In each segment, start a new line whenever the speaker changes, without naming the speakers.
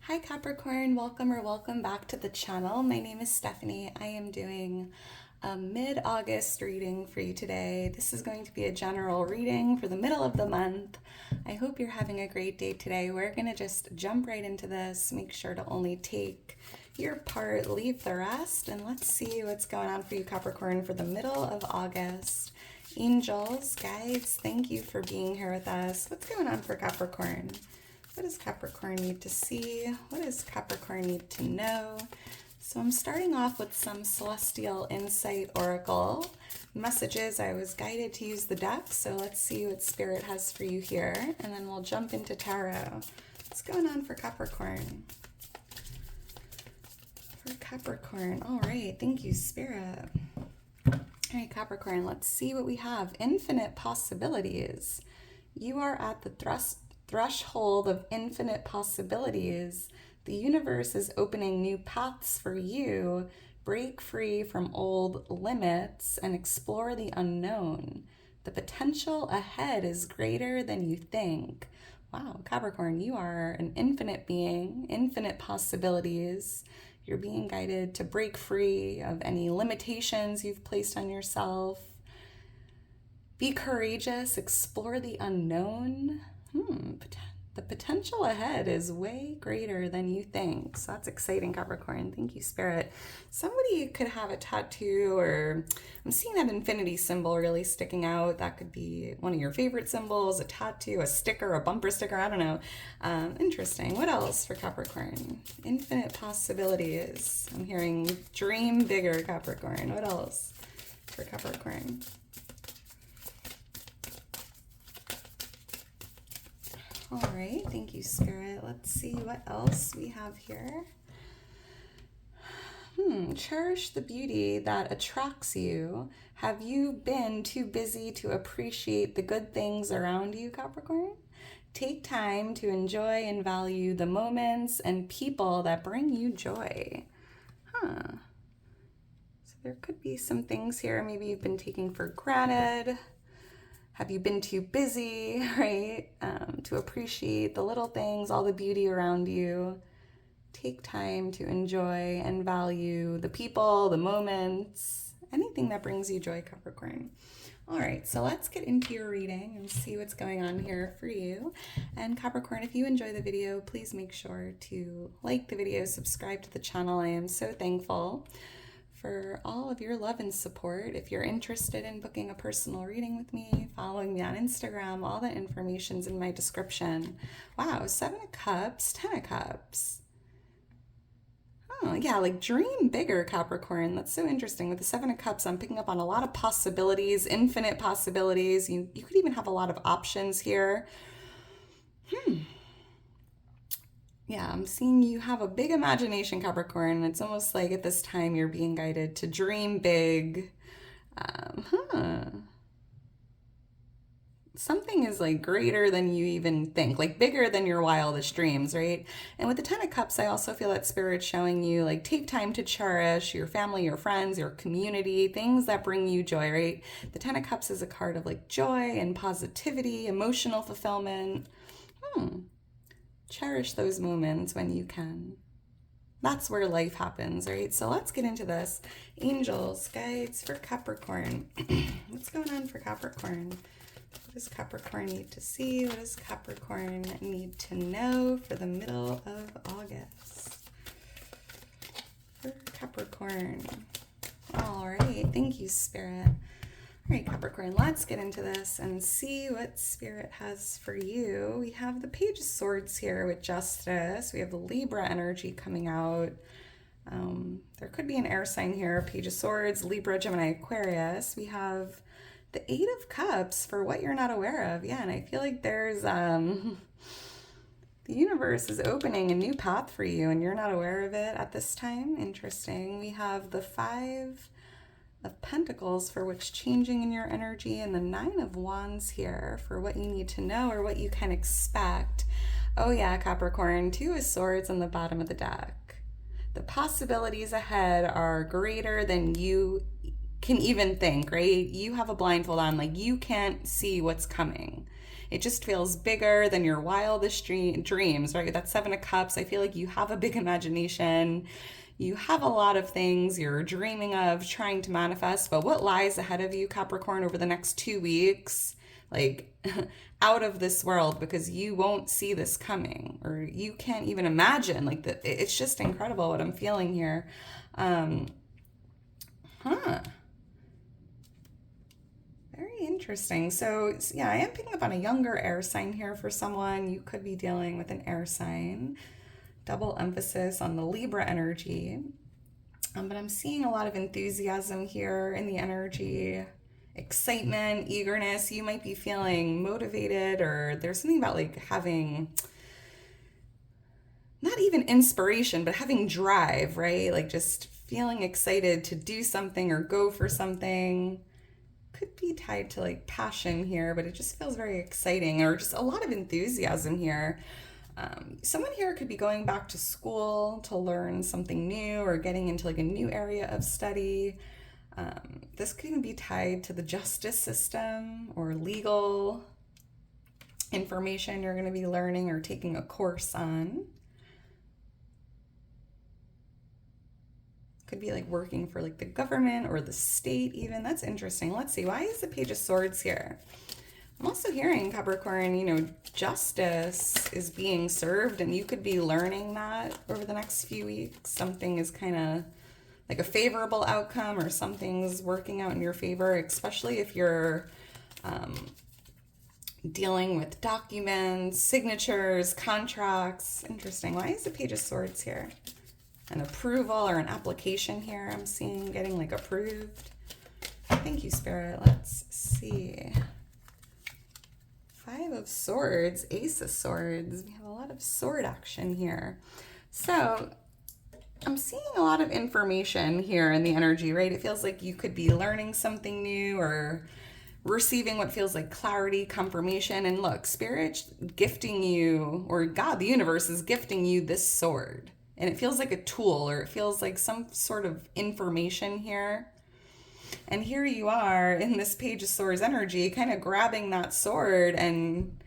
Hi Capricorn, welcome or welcome back to the channel. My name is Stephanie. I am doing a mid-August reading for you today. This is going to be a general reading for the middle of the month. I hope you're having a great day today. We're going to just jump right into this. Make sure to only take your part, leave the rest, and let's see what's going on for you Capricorn for the middle of August. Angels, guides, thank you for being here with us. What's going on for Capricorn? What does Capricorn need to see? What does Capricorn need to know? So I'm starting off with some Celestial Insight Oracle messages. I was guided to use the deck, so let's see what Spirit has for you here, and then we'll jump into Tarot. What's going on for Capricorn? For Capricorn, all right, thank you, Spirit. All right, Capricorn, let's see what we have. Infinite possibilities. You are at the threshold of infinite possibilities. The universe is opening new paths for you. Break free from old limits and explore the unknown. The potential ahead is greater than you think. Wow, Capricorn, you are an infinite being, infinite possibilities. You're being guided to break free of any limitations you've placed on yourself. Be courageous, explore the unknown. The potential ahead is way greater than you think. So that's exciting, Capricorn. Thank you, Spirit. Somebody could have a tattoo, or I'm seeing that infinity symbol really sticking out. That could be one of your favorite symbols, a tattoo, a sticker, a bumper sticker, I don't know. Interesting. What else for Capricorn? Infinite possibilities. I'm hearing dream bigger, Capricorn. What else for Capricorn? All right, thank you, Spirit. Let's see what else we have here. Cherish the beauty that attracts you. Have you been too busy to appreciate the good things around you, Capricorn? Take time to enjoy and value the moments and people that bring you joy. So there could be some things here maybe you've been taking for granted. Have you been too busy, right, to appreciate the little things, all the beauty around you? Take time to enjoy and value the people, the moments, anything that brings you joy, Capricorn. All right, so let's get into your reading and see what's going on here for you. And Capricorn, if you enjoy the video, please make sure to like the video, subscribe to the channel. I am so thankful for all of your love and support. If you're interested in booking a personal reading with me, following me on Instagram, all the information's in my description. Wow, 7 of Cups, 10 of Cups. Oh, yeah, like dream bigger, Capricorn. That's so interesting. With the 7 of Cups, I'm picking up on a lot of possibilities, infinite possibilities. You could even have a lot of options here. Yeah, I'm seeing you have a big imagination, Capricorn. It's almost like at this time you're being guided to dream big. Something is like greater than you even think, like bigger than your wildest dreams, right? And with the 10 of Cups, I also feel that Spirit's showing you like take time to cherish your family, your friends, your community, things that bring you joy, right? The 10 of Cups is a card of like joy and positivity, emotional fulfillment. Cherish those moments when you can. That's where life happens, right? So let's get into this. Angels, guides for Capricorn. What's going on for Capricorn? What does Capricorn need to see? What does Capricorn need to know for the middle of August? For Capricorn. All right, thank you, Spirit. All right, Capricorn, let's get into this and see what Spirit has for you. We have the Page of Swords here with Justice. We have the Libra energy coming out. There could be an air sign here, Page of Swords, Libra, Gemini, Aquarius. We have the 8 of Cups for what you're not aware of. Yeah, and I feel like there's, the universe is opening a new path for you and you're not aware of it at this time. Interesting. We have the 5 of Pentacles for what's changing in your energy, and the 9 of Wands here for what you need to know or what you can expect. Oh yeah, Capricorn, 2 of Swords on the bottom of the deck. The possibilities ahead are greater than you can even think, right? You have a blindfold on, like you can't see what's coming. It just feels bigger than your wildest dreams, right? That's Seven of Cups. I feel like you have a big imagination. You have a lot of things you're dreaming of, trying to manifest, but what lies ahead of you, Capricorn, over the next 2 weeks? Like, out of this world, because you won't see this coming, or you can't even imagine. Like, it's just incredible what I'm feeling here. Very interesting. So, yeah, I am picking up on a younger air sign here for someone. You could be dealing with an air sign. Double emphasis on the Libra energy. But I'm seeing a lot of enthusiasm here in the energy, excitement, eagerness. You might be feeling motivated, or there's something about like having not even inspiration, but having drive, right? Like just feeling excited to do something or go for something. Could be tied to like passion here, but it just feels very exciting, or just a lot of enthusiasm here. Someone here could be going back to school to learn something new, or getting into like a new area of study. This could even be tied to the justice system or legal information you're going to be learning or taking a course on. Could be like working for like the government or the state even. That's interesting. Let's see. Why is the Page of Swords here? I'm also hearing, Capricorn, justice is being served, and you could be learning that over the next few weeks. Something is kind of like a favorable outcome, or something's working out in your favor, especially if you're dealing with documents, signatures, contracts. Interesting. Why is the Page of Swords here? An approval or an application here I'm seeing getting like approved. Thank you, Spirit. Let's see. Five of Swords, Ace of Swords. We have a lot of sword action here. So I'm seeing a lot of information here in the energy, right? It feels like you could be learning something new, or receiving what feels like clarity, confirmation. And look, Spirit gifting you, or God, the universe is gifting you this sword. And it feels like a tool, or it feels like some sort of information here. And here you are in this Page of Swords energy, kind of grabbing that sword and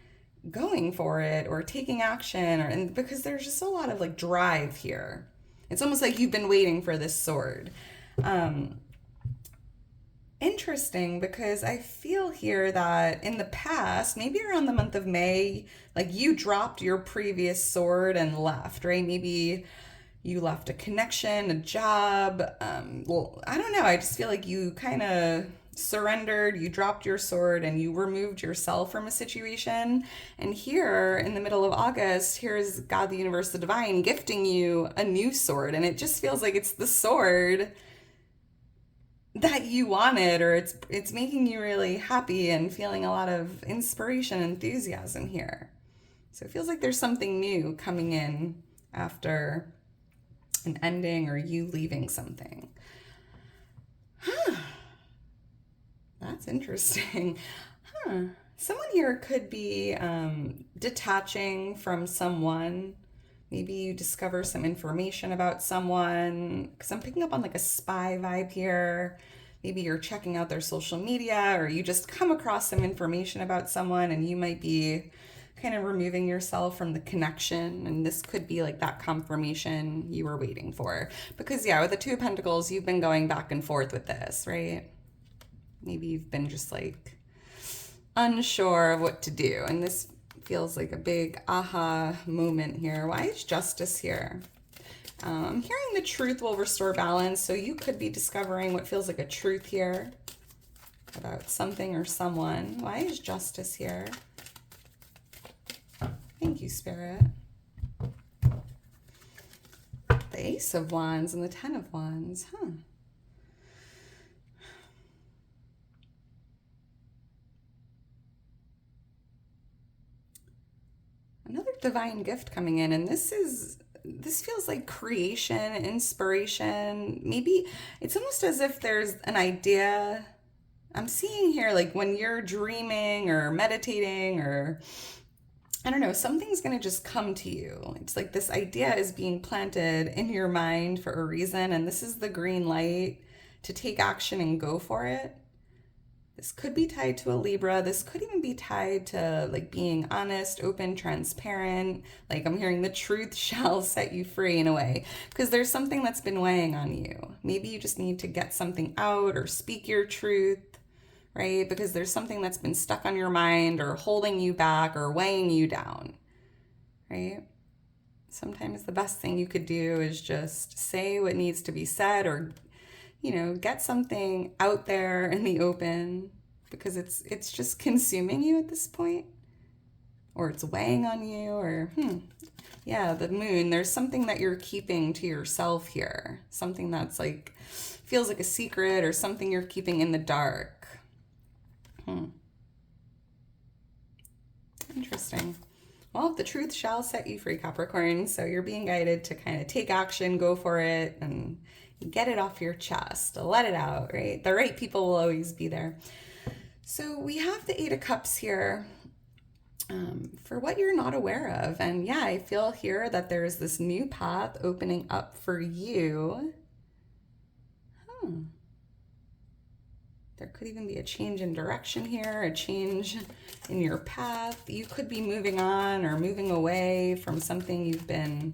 going for it, or taking action, and because there's just a lot of like drive here. It's almost like you've been waiting for this sword. Interesting, because I feel here that in the past, maybe around the month of May, like you dropped your previous sword and left, right? Maybe you left a connection, a job. Well, I don't know. I just feel like you kind of surrendered, you dropped your sword, and you removed yourself from a situation. And here in the middle of August, here's God, the universe, the divine gifting you a new sword. And it just feels like it's the sword that you wanted, or it's making you really happy and feeling a lot of inspiration, enthusiasm here. So it feels like there's something new coming in after an ending, or you leaving something. That's interesting. Someone here could be detaching from someone. Maybe you discover some information about someone, because I'm picking up on like a spy vibe here. Maybe you're checking out their social media, or you just come across some information about someone, and you might be kind of removing yourself from the connection. And this could be like that confirmation you were waiting for. Because yeah, with the Two of Pentacles, you've been going back and forth with this, right? Maybe you've been just like unsure of what to do. And this feels like a big aha moment here. Why is Justice here? I'm hearing the truth will restore balance. So you could be discovering what feels like a truth here about something or someone. Why is Justice here? Thank you, Spirit. The Ace of Wands and the Ten of Wands. Another divine gift coming in, and this feels like creation, inspiration. Maybe it's almost as if there's an idea. I'm seeing here like when you're dreaming or meditating, or I don't know, something's going to just come to you. It's like this idea is being planted in your mind for a reason, and this is the green light to take action and go for it. This could be tied to a Libra. This could even be tied to like being honest, open, transparent. Like I'm hearing the truth shall set you free in a way, because there's something that's been weighing on you. Maybe you just need to get something out or speak your truth, right? Because there's something that's been stuck on your mind or holding you back or weighing you down, right? Sometimes the best thing you could do is just say what needs to be said, or get something out there in the open, because it's just consuming you at this point, or it's weighing on you, or yeah, the moon, there's something that you're keeping to yourself here, something that's like feels like a secret, or something you're keeping in the dark. Interesting. Well, the truth shall set you free, Capricorn. So you're being guided to kind of take action, go for it, and get it off your chest, let it out, right? The right people will always be there. So we have the Eight of Cups here for what you're not aware of. And yeah, I feel here that there's this new path opening up for you. There could even be a change in direction here, a change in your path. You could be moving on or moving away from something you've been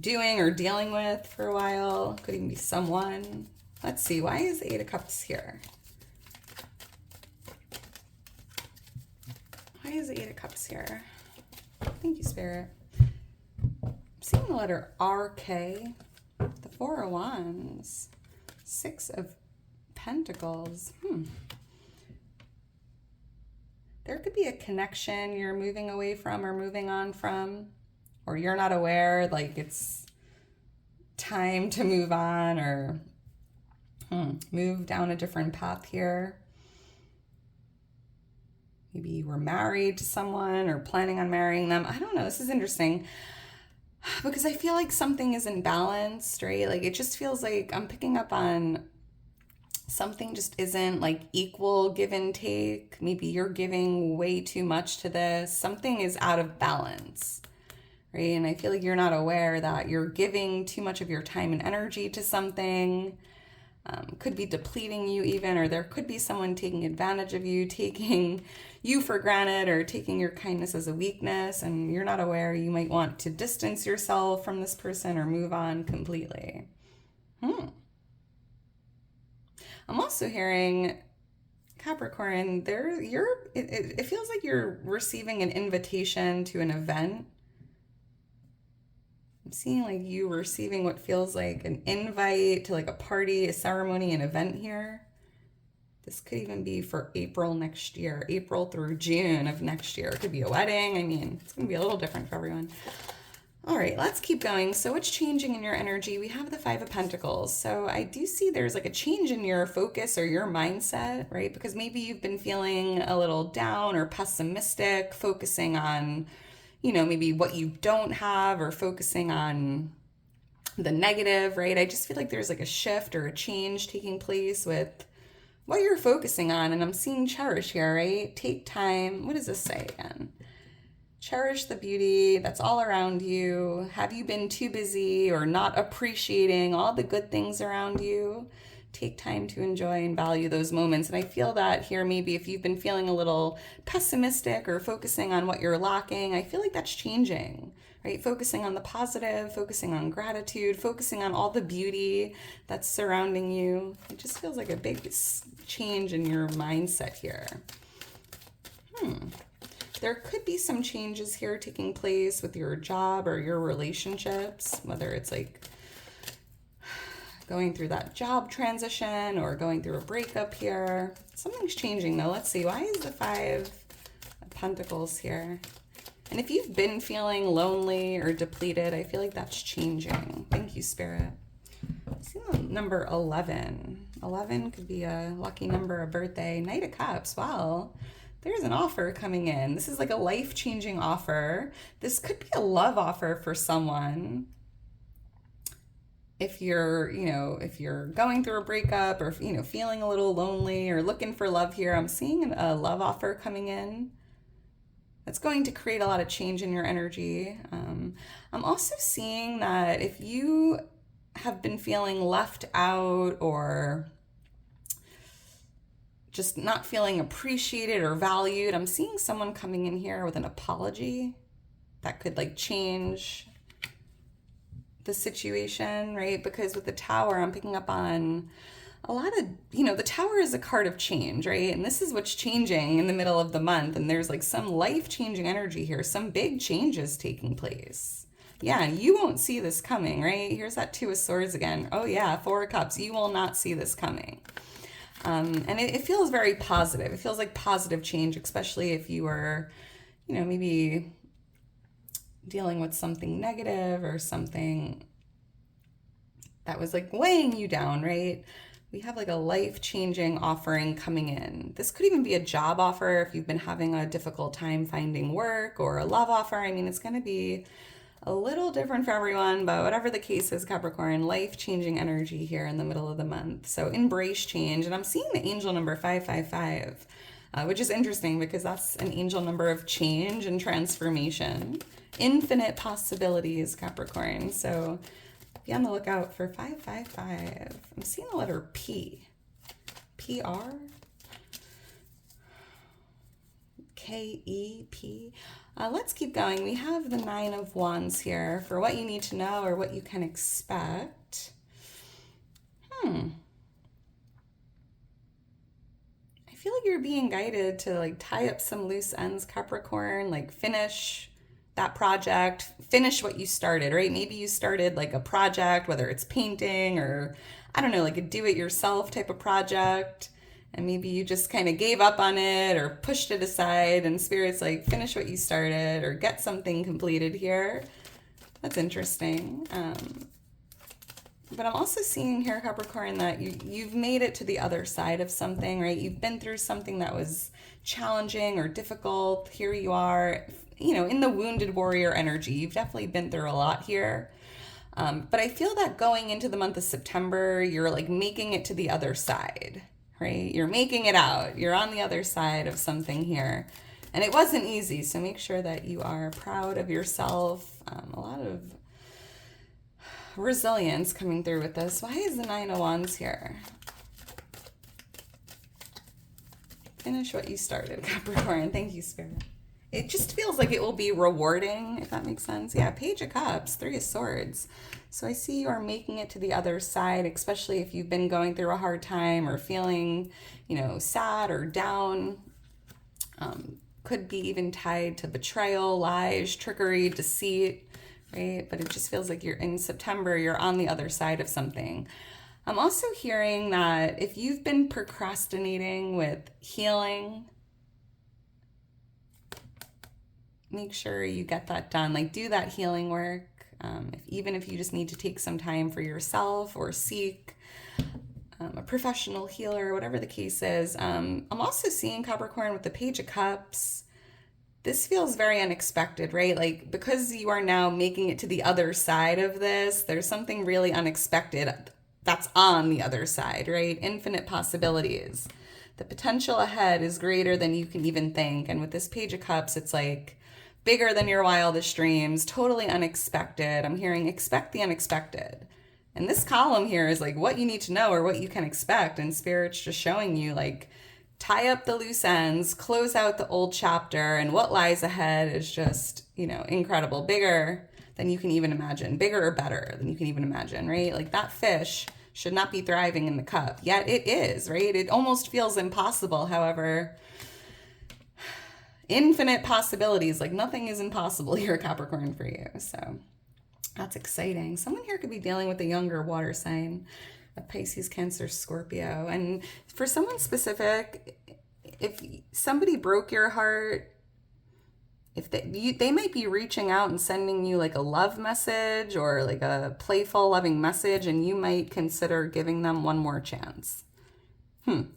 doing or dealing with for a while. Could even be someone. Let's see, why is the Eight of Cups here? Why is the Eight of Cups here? Thank you, Spirit. I'm seeing the letter RK, the Four of Wands, Six of Pentacles. There could be a connection you're moving away from or moving on from, or you're not aware, like it's time to move on or move down a different path here. Maybe you were married to someone or planning on marrying them. I don't know. This is interesting because I feel like something isn't balanced, right? Like it just feels like I'm picking up on something just isn't like equal give and take. Maybe you're giving way too much to this. Something is out of balance, right? And I feel like you're not aware that you're giving too much of your time and energy to something. Could be depleting you even, or there could be someone taking advantage of you, taking you for granted, or taking your kindness as a weakness, and you're not aware. You might want to distance yourself from this person or move on completely. I'm also hearing, Capricorn, it feels like you're receiving an invitation to an event. I'm seeing like you receiving what feels like an invite to like a party, a ceremony, an event here. This could even be for April next year, April through June of next year. It could be a wedding. I mean, it's going to be a little different for everyone. All right, let's keep going. So what's changing in your energy? We have the Five of Pentacles. So I do see there's like a change in your focus or your mindset, right? Because maybe you've been feeling a little down or pessimistic, focusing on, maybe what you don't have, or focusing on the negative, right? I just feel like there's like a shift or a change taking place with what you're focusing on. And I'm seeing cherish here, right? Take time. What does this say again? Cherish the beauty that's all around you. Have you been too busy or not appreciating all the good things around you? Take time to enjoy and value those moments. And I feel that here, maybe if you've been feeling a little pessimistic or focusing on what you're lacking, I feel like that's changing, right? Focusing on the positive, focusing on gratitude, focusing on all the beauty that's surrounding you. It just feels like a big change in your mindset here. There could be some changes here taking place with your job or your relationships, whether it's like going through that job transition or going through a breakup here. Something's changing though. Let's see, why is the Five of Pentacles here? And if you've been feeling lonely or depleted, I feel like that's changing. Thank you, Spirit. I see the number 11. 11 could be a lucky number, a birthday. Knight of Cups, wow. There's an offer coming in. This is like a life-changing offer. This could be a love offer for someone. If you're, if you're going through a breakup or, feeling a little lonely or looking for love here, I'm seeing a love offer coming in. That's going to create a lot of change in your energy. I'm also seeing that if you have been feeling left out or just not feeling appreciated or valued. I'm seeing someone coming in here with an apology that could like change the situation, right? Because with the Tower, I'm picking up on a lot of, the Tower is a card of change, right? And this is what's changing in the middle of the month. And there's like some life-changing energy here, some big changes taking place. Yeah, you won't see this coming, right? Here's that Two of Swords again. Oh yeah, Four of Cups. You will not see this coming. And it feels very positive. It feels like positive change, especially if you were, maybe dealing with something negative or something that was like weighing you down, right? We have like a life-changing offering coming in. This could even be a job offer if you've been having a difficult time finding work, or a love offer. I mean, it's going to be a little different for everyone, but whatever the case is, Capricorn, life-changing energy here in the middle of the month. So embrace change. And I'm seeing the angel number 555, which is interesting because that's an angel number of change and transformation. Infinite possibilities, Capricorn. So be on the lookout for 555. I'm seeing the letter P. PR? K-E-P. Let's keep going. We have the Nine of Wands here for what you need to know or what you can expect. I feel like you're being guided to like tie up some loose ends, Capricorn, like finish that project, finish what you started, right? Maybe you started like a project, whether it's painting or, I don't know, like a do-it-yourself type of project. And maybe you just kind of gave up on it or pushed it aside, and Spirit's like, finish what you started or get something completed here. That's interesting. But I'm also seeing here, Capricorn, that you've made it to the other side of something, right? You've been through something that was challenging or difficult. Here you are, in the wounded warrior energy. You've definitely been through a lot here. But I feel that going into the month of September, you're like making it to the other side. Right? You're making it out. You're on the other side of something here. And it wasn't easy, so make sure that you are proud of yourself. A lot of resilience coming through with this. Why is the Nine of Wands here? Finish what you started, Capricorn. Thank you, Spirit. It just feels like it will be rewarding, if that makes sense. Yeah, Page of Cups, Three of Swords. So I see you are making it to the other side, especially if you've been going through a hard time or feeling, sad or down. Could be even tied to betrayal, lies, trickery, deceit, right? But it just feels like you're in September, you're on the other side of something. I'm also hearing that if you've been procrastinating with healing, make sure you get that done. Like, do that healing work. Even if you just need to take some time for yourself or seek a professional healer, whatever the case is. I'm also seeing, Capricorn, with the Page of Cups, this feels very unexpected, right? Like, because you are now making it to the other side of this, there's something really unexpected that's on the other side, right? Infinite possibilities. The potential ahead is greater than you can even think. And with this Page of Cups, it's like bigger than your wildest dreams, totally unexpected. I'm hearing expect the unexpected. And this column here is like what you need to know or what you can expect. And Spirit's just showing you like tie up the loose ends, close out the old chapter, and what lies ahead is just, incredible, bigger than you can even imagine, bigger or better than you can even imagine, right? Like that fish should not be thriving in the cup, yet it is, right? It almost feels impossible. However, infinite possibilities, like nothing is impossible here, Capricorn, for you. So that's exciting. Someone here could be dealing with a younger water sign, a Pisces, Cancer, Scorpio. And for someone specific, if somebody broke your heart, if they might be reaching out and sending you like a love message or like a playful, loving message, and you might consider giving them one more chance.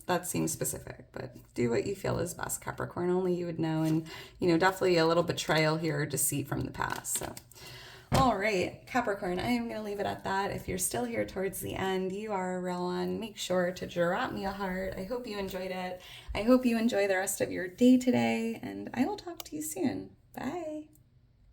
That seems specific, but do what you feel is best, Capricorn. Only you would know. And, definitely a little betrayal here, deceit from the past. So, all right, Capricorn, I am going to leave it at that. If you're still here towards the end, you are a real one. Make sure to drop me a heart. I hope you enjoyed it. I hope you enjoy the rest of your day today, and I will talk to you soon. Bye.